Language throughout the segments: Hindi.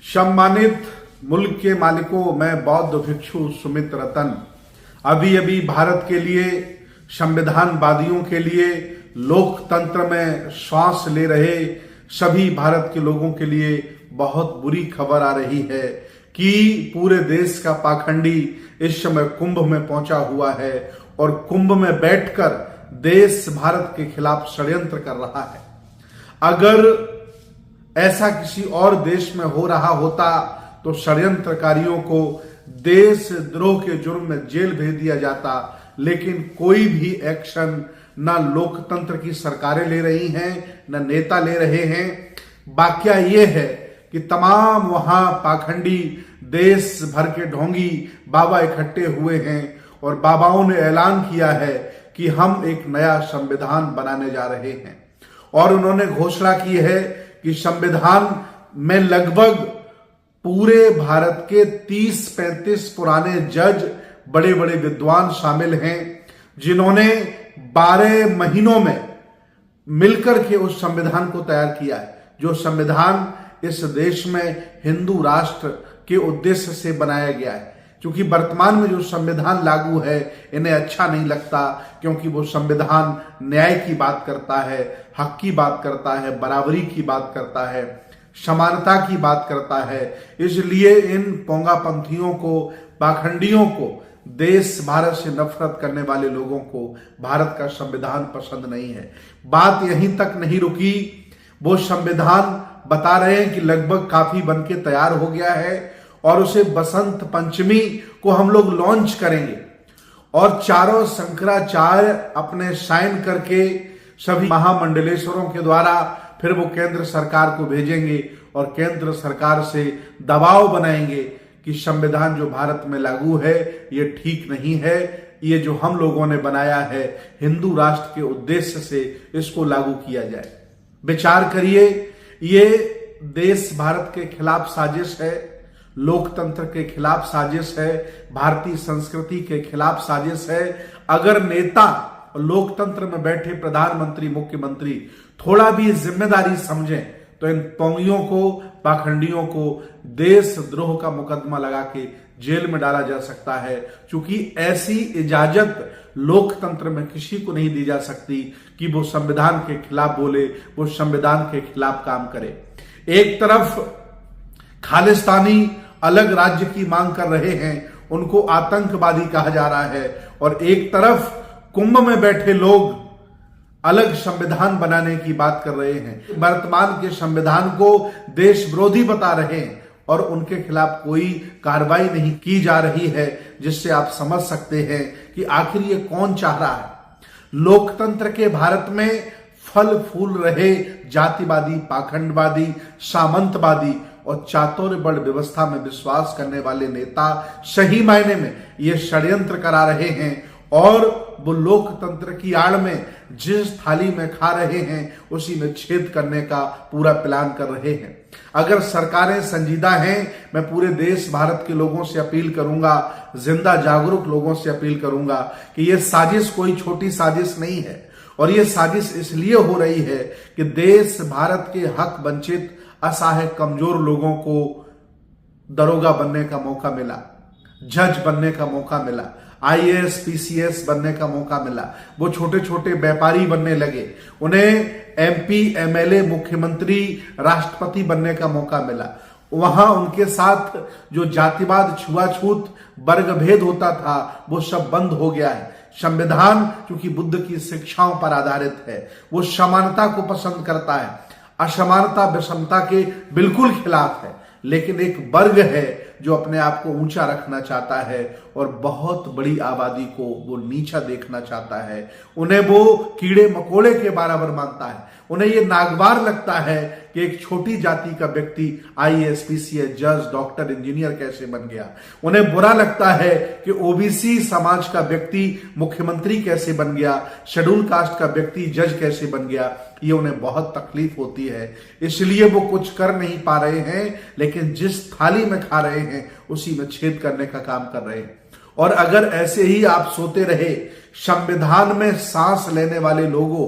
सम्मानित मुल्क के मालिकों, मैं बौद्ध भिक्षु सुमित रतन अभी अभी भारत के लिए, संविधानवादियों के लिए, लोकतंत्र में श्वास ले रहे सभी भारत के लोगों के लिए बहुत बुरी खबर आ रही है कि पूरे देश का पाखंडी इस समय कुंभ में पहुंचा हुआ है और कुंभ में बैठकर देश भारत के खिलाफ षड्यंत्र कर रहा है। अगर ऐसा किसी और देश में हो रहा होता तो षड्यंत्रकारियों को देशद्रोह के जुर्म में जेल भेज दिया जाता, लेकिन कोई भी एक्शन ना लोकतंत्र की सरकारें ले रही हैं, ना नेता ले रहे हैं। वाकया ये है कि तमाम वहां पाखंडी देश भर के ढोंगी बाबा इकट्ठे हुए हैं और बाबाओं ने ऐलान किया है कि हम एक नया संविधान बनाने जा रहे हैं और उन्होंने घोषणा की है कि संविधान में लगभग पूरे भारत के 30-35 पुराने जज, बड़े बड़े विद्वान शामिल हैं, जिन्होंने 12 महीनों में मिलकर के उस संविधान को तैयार किया है। जो संविधान इस देश में हिंदू राष्ट्र के उद्देश्य से बनाया गया है, क्योंकि वर्तमान में जो संविधान लागू है इन्हें अच्छा नहीं लगता, क्योंकि वो संविधान न्याय की बात करता है, हक की बात करता है, बराबरी की बात करता है, समानता की बात करता है। इसलिए इन पोंगापंथियों को, पाखंडियों को, देश भारत से नफरत करने वाले लोगों को भारत का संविधान पसंद नहीं है। बात यहीं तक नहीं रुकी, वो संविधान बता रहे हैं कि लगभग काफी बनके तैयार हो गया है और उसे बसंत पंचमी को हम लोग लॉन्च करेंगे और चारों शंकराचार्य अपने साइन करके सभी महामंडलेश्वरों के द्वारा फिर वो केंद्र सरकार को भेजेंगे और केंद्र सरकार से दबाव बनाएंगे कि संविधान जो भारत में लागू है ये ठीक नहीं है, ये जो हम लोगों ने बनाया है हिंदू राष्ट्र के उद्देश्य से इसको लागू किया जाए। विचार करिए, ये देश भारत के खिलाफ साजिश है, लोकतंत्र के खिलाफ साजिश है, भारतीय संस्कृति के खिलाफ साजिश है। अगर नेता, लोकतंत्र में बैठे प्रधानमंत्री, मुख्यमंत्री थोड़ा भी जिम्मेदारी समझें तो इन पोंगियों को, पाखंडियों को देशद्रोह का मुकदमा लगा के जेल में डाला जा सकता है, क्योंकि ऐसी इजाजत लोकतंत्र में किसी को नहीं दी जा सकती कि वो संविधान के खिलाफ बोले, वो संविधान के खिलाफ काम करे। एक तरफ खालिस्तानी अलग राज्य की मांग कर रहे हैं, उनको आतंकवादी कहा जा रहा है, और एक तरफ कुंभ में बैठे लोग अलग संविधान बनाने की बात कर रहे हैं। वर्तमान के संविधान को देश विरोधी बता रहे हैं और उनके खिलाफ कोई कार्रवाई नहीं की जा रही है, जिससे आप समझ सकते हैं कि आखिर ये कौन चाह रहा है। लोकतंत्र के भारत में फल फूल रहे जातिवादी, पाखंडवादी, सामंतवादी और चातुर्वर्ण व्यवस्था में विश्वास करने वाले नेता सही मायने में ये षड्यंत्र करा रहे हैं और वो लोकतंत्र की आड़ में जिस थाली में खा रहे हैं उसी में छेद करने का पूरा प्लान कर रहे हैं। अगर सरकारें संजीदा हैं, मैं पूरे देश भारत के लोगों से अपील करूंगा, जिंदा जागरूक लोगों से अपील करूंगा कि ये साजिश कोई छोटी साजिश नहीं है और ये साजिश इसलिए हो रही है कि देश भारत के हक वंचित, असहाय, कमजोर लोगों को दरोगा बनने का मौका मिला, जज बनने का मौका मिला, IAS PCS बनने का मौका मिला। वो छोटे छोटे व्यापारी बनने लगे, उन्हें MP MLA, मुख्यमंत्री, राष्ट्रपति बनने का मौका मिला। वहां उनके साथ जो जातिवाद, छुआछूत, वर्गभेद होता था वो सब बंद हो गया है। संविधान क्योंकि बुद्ध की शिक्षाओं पर आधारित है, वो समानता को पसंद करता है, असमानता, विषमता के बिल्कुल खिलाफ है, लेकिन एक वर्ग है जो अपने आप को ऊंचा रखना चाहता है और बहुत बड़ी आबादी को वो नीचा देखना चाहता है। उन्हें वो कीड़े मकोड़े के बराबर मानता है। उन्हें ये नागवार लगता है कि एक छोटी जाति का व्यक्ति IAS PCS, जज, डॉक्टर, इंजीनियर कैसे बन गया। उन्हें बुरा लगता है कि OBC समाज का व्यक्ति मुख्यमंत्री कैसे बन गया, शेड्यूल कास्ट का व्यक्ति जज कैसे बन गया। ये उन्हें बहुत तकलीफ होती है, इसलिए वो कुछ कर नहीं पा रहे हैं, लेकिन जिस थाली में खा रहे हैं उसी में छेद करने का काम कर रहे हैं। और अगर ऐसे ही आप सोते रहे, संविधान में सांस लेने वाले लोगों,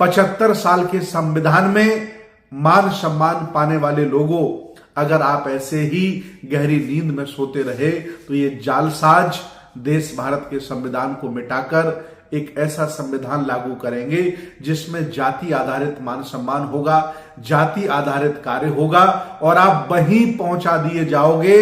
75 साल के संविधान में मान सम्मान पाने वाले लोगों, अगर आप ऐसे ही गहरी नींद में सोते रहे तो ये जालसाज देश भारत के संविधान को मिटाकर एक ऐसा संविधान लागू करेंगे जिसमें जाति आधारित मान सम्मान होगा, जाति आधारित कार्य होगा और आप वहीं पहुंचा दिए जाओगे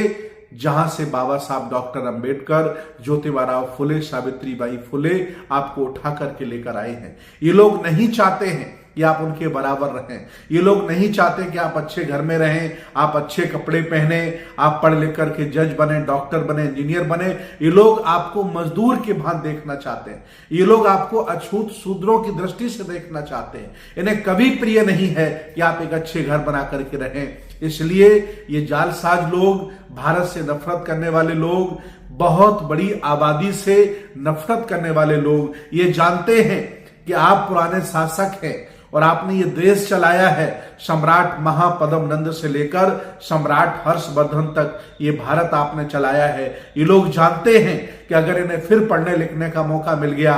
जहां से बाबा साहब डॉक्टर अंबेडकर, ज्योतिबा फुले, सावित्रीबाई फुले आपको उठा करके लेकर आए हैं। ये लोग नहीं चाहते हैं कि आप उनके बराबर रहें। ये लोग नहीं चाहते कि आप अच्छे घर में रहें, आप अच्छे कपड़े पहने, आप पढ़ लिख करके जज बने, डॉक्टर बने, इंजीनियर बने। ये लोग आपको मजदूर के भांति देखना चाहते हैं। ये लोग आपको अछूत शूद्रों की दृष्टि से देखना चाहते हैं। इन्हें कभी प्रिय नहीं है कि आप एक अच्छे घर बना करके रहें। इसलिए ये जालसाज लोग, भारत से नफरत करने वाले लोग, बहुत बड़ी आबादी से नफरत करने वाले लोग ये जानते हैं कि आप पुराने शासक हैं और आपने ये देश चलाया है सम्राट महापद्म नंद से लेकर सम्राट हर्षवर्धन तक ये भारत आपने चलाया है। ये लोग जानते हैं कि अगर इन्हें फिर पढ़ने लिखने का मौका मिल गया,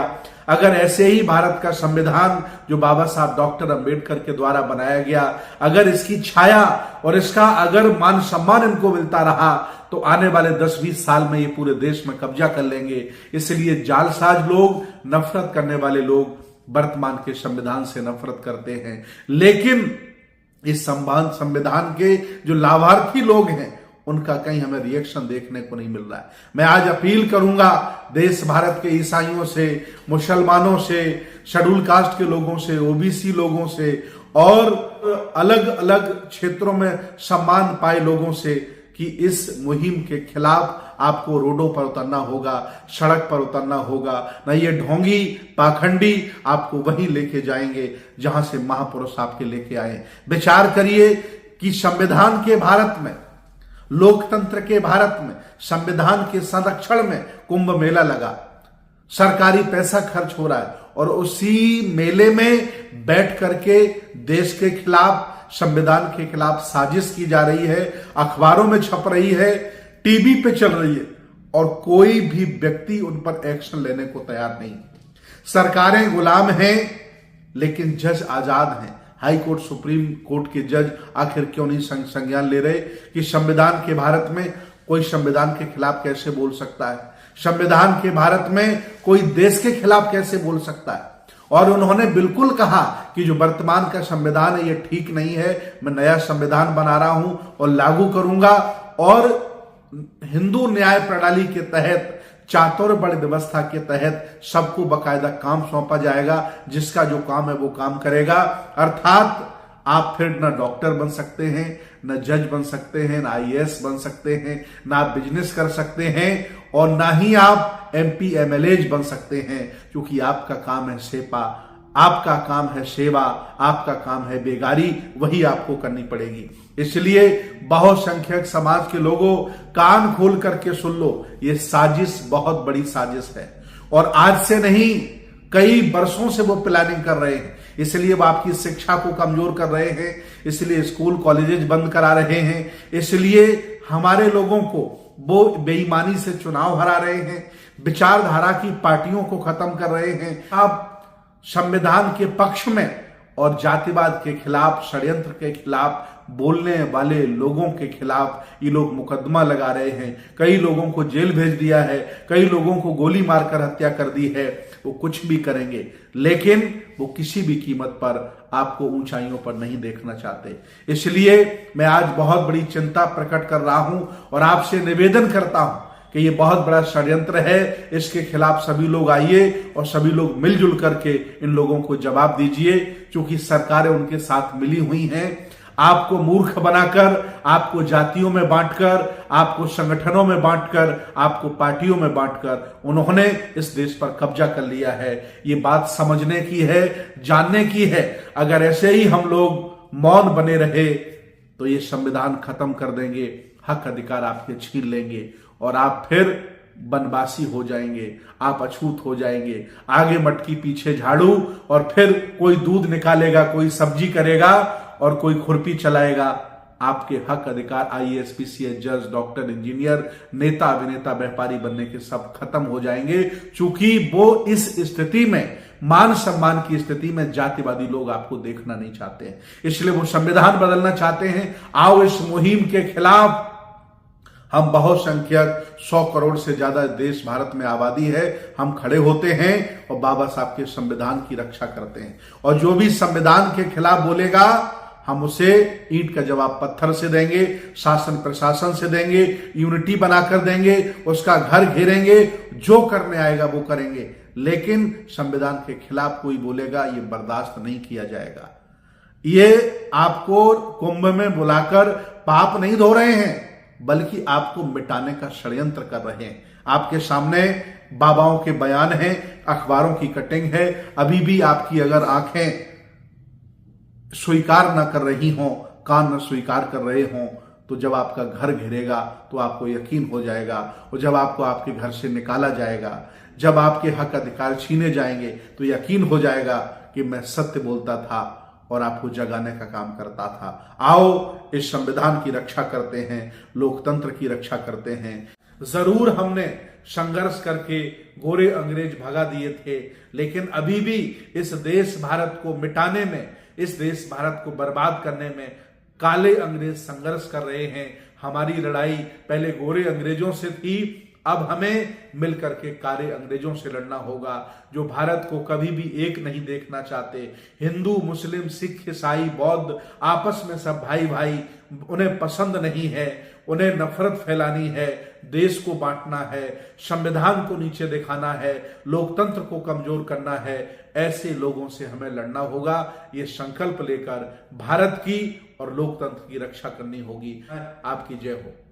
अगर ऐसे ही भारत का संविधान जो बाबा साहब डॉक्टर अंबेडकर के द्वारा बनाया गया, अगर इसकी छाया और इसका अगर मान सम्मान इनको मिलता रहा तो आने वाले 10-20 साल में ये पूरे देश में कब्जा कर लेंगे। इसलिए जालसाज लोग, नफरत करने वाले लोग वर्तमान के संविधान से नफरत करते हैं, लेकिन इस संविधान के जो लाभार्थी लोग हैं उनका कहीं हमें रिएक्शन देखने को नहीं मिल रहा है। मैं आज अपील करूंगा देश भारत के ईसाइयों से, मुसलमानों से, शेड्यूल कास्ट के लोगों से, ओबीसी लोगों से और अलग अलग क्षेत्रों में सम्मान पाए लोगों से कि इस मुहिम के खिलाफ आपको रोडों पर उतरना होगा, सड़क पर उतरना होगा। न ये ढोंगी पाखंडी आपको वहीं लेके जाएंगे जहां से महापुरुष आपके लेके आए। विचार करिए कि संविधान के भारत में, लोकतंत्र के भारत में, संविधान के संरक्षण में कुंभ मेला लगा, सरकारी पैसा खर्च हो रहा है और उसी मेले में बैठ करके देश के खिलाफ, संविधान के खिलाफ साजिश की जा रही है, अखबारों में छप रही है, टीवी पे चल रही है और कोई भी व्यक्ति उन पर एक्शन लेने को तैयार नहीं। सरकारें गुलाम हैं लेकिन जज आजाद हैं। हाई कोर्ट, सुप्रीम कोर्ट के जज आखिर क्यों नहीं संज्ञान ले रहे कि संविधान के भारत में कोई संविधान के खिलाफ कैसे बोल सकता है, संविधान के भारत में कोई देश के खिलाफ कैसे बोल सकता है। और उन्होंने बिल्कुल कहा कि जो वर्तमान का संविधान है ये ठीक नहीं है, मैं नया संविधान बना रहा हूं और लागू करूंगा और हिंदू न्याय प्रणाली के तहत, चातुर्वर्ण व्यवस्था के तहत सबको बकायदा काम सौंपा जाएगा, जिसका जो काम है वो काम करेगा। अर्थात आप फिर न डॉक्टर बन सकते हैं, न जज बन सकते हैं, न IAS बन सकते हैं, न आप बिजनेस कर सकते हैं और ना ही आप MP MLAs बन सकते हैं, क्योंकि आपका काम है सेवा, आपका काम है सेवा, आपका काम है बेगारी, वही आपको करनी पड़ेगी। इसलिए बहुसंख्यक समाज के लोगों, कान खोल करके सुन लो, ये साजिश बहुत बड़ी साजिश है और आज से नहीं, कई वर्षों से वो प्लानिंग कर रहे हैं। इसलिए वो आपकी शिक्षा को कमजोर कर रहे हैं, इसलिए स्कूल कॉलेजेस बंद करा रहे हैं, इसलिए हमारे लोगों को वो बेईमानी से चुनाव हरा रहे हैं, विचारधारा की पार्टियों को खत्म कर रहे हैं। अब संविधान के पक्ष में और जातिवाद के खिलाफ, षड्यंत्र के खिलाफ बोलने वाले लोगों के खिलाफ ये लोग मुकदमा लगा रहे हैं। कई लोगों को जेल भेज दिया है, कई लोगों को गोली मारकर हत्या कर दी है। वो कुछ भी करेंगे लेकिन वो किसी भी कीमत पर आपको ऊंचाइयों पर नहीं देखना चाहते। इसलिए मैं आज बहुत बड़ी चिंता प्रकट कर रहा हूं और आपसे निवेदन करता हूं कि ये बहुत बड़ा षड्यंत्र है, इसके खिलाफ सभी लोग आइए और सभी लोग मिलजुल करके इन लोगों को जवाब दीजिए, क्योंकि सरकारें उनके साथ मिली हुई हैं। आपको मूर्ख बनाकर, आपको जातियों में बांटकर, आपको संगठनों में बांटकर, आपको पार्टियों में बांटकर उन्होंने इस देश पर कब्जा कर लिया है। ये बात समझने की है, जानने की है। अगर ऐसे ही हम लोग मौन बने रहे तो ये संविधान खत्म कर देंगे, हक अधिकार आपके छीन लेंगे और आप फिर बनवासी हो जाएंगे, आप अछूत हो जाएंगे। आगे मटकी पीछे झाड़ू और फिर कोई दूध निकालेगा, कोई सब्जी करेगा और कोई खुरपी चलाएगा। आपके हक अधिकार IAS PCS, जज, डॉक्टर, इंजीनियर, नेता, अभिनेता, व्यापारी बनने के सब खत्म हो जाएंगे, क्योंकि वो इस स्थिति में मान सम्मान की स्थिति में जातिवादी लोग आपको देखना नहीं चाहते हैं, इसलिए वो संविधान बदलना चाहते हैं। आओ इस मुहिम के खिलाफ हम बहुसंख्यक 100 करोड़ से ज्यादा देश भारत में आबादी है, हम खड़े होते हैं और बाबा साहब के संविधान की रक्षा करते हैं। और जो भी संविधान के खिलाफ बोलेगा हम उसे ईंट का जवाब पत्थर से देंगे, शासन प्रशासन से देंगे, यूनिटी बनाकर देंगे, उसका घर घेरेंगे, जो करने आएगा वो करेंगे। लेकिन संविधान के खिलाफ कोई बोलेगा ये बर्दाश्त नहीं किया जाएगा। ये आपको कुंभ में बुलाकर पाप नहीं धो रहे हैं, बल्कि आपको मिटाने का षड्यंत्र कर रहे हैं। आपके सामने बाबाओं के बयान हैं, अखबारों की कटिंग है। अभी भी आपकी अगर आंखें स्वीकार न कर रही हों, कान न स्वीकार कर रहे हों, तो जब आपका घर घिरेगा तो आपको यकीन हो जाएगा। और जब आपको आपके घर से निकाला जाएगा, जब आपके हक अधिकार छीने जाएंगे, तो यकीन हो जाएगा कि मैं सत्य बोलता था और आपको जगाने का काम करता था। आओ इस संविधान की रक्षा करते हैं, लोकतंत्र की रक्षा करते हैं। जरूर हमने संघर्ष करके गोरे अंग्रेज भगा दिए थे, लेकिन अभी भी इस देश भारत को मिटाने में, इस देश भारत को बर्बाद करने में काले अंग्रेज संघर्ष कर रहे हैं। हमारी लड़ाई पहले गोरे अंग्रेजों से थी, अब हमें मिलकर के काले अंग्रेजों से लड़ना होगा, जो भारत को कभी भी एक नहीं देखना चाहते। हिंदू, मुस्लिम, सिख, ईसाई, बौद्ध आपस में सब भाई भाई, उन्हें पसंद नहीं है, उन्हें नफरत फैलानी है, देश को बांटना है, संविधान को नीचे दिखाना है, लोकतंत्र को कमजोर करना है। ऐसे लोगों से हमें लड़ना होगा। ये संकल्प लेकर भारत की और लोकतंत्र की रक्षा करनी होगी। आपकी जय हो।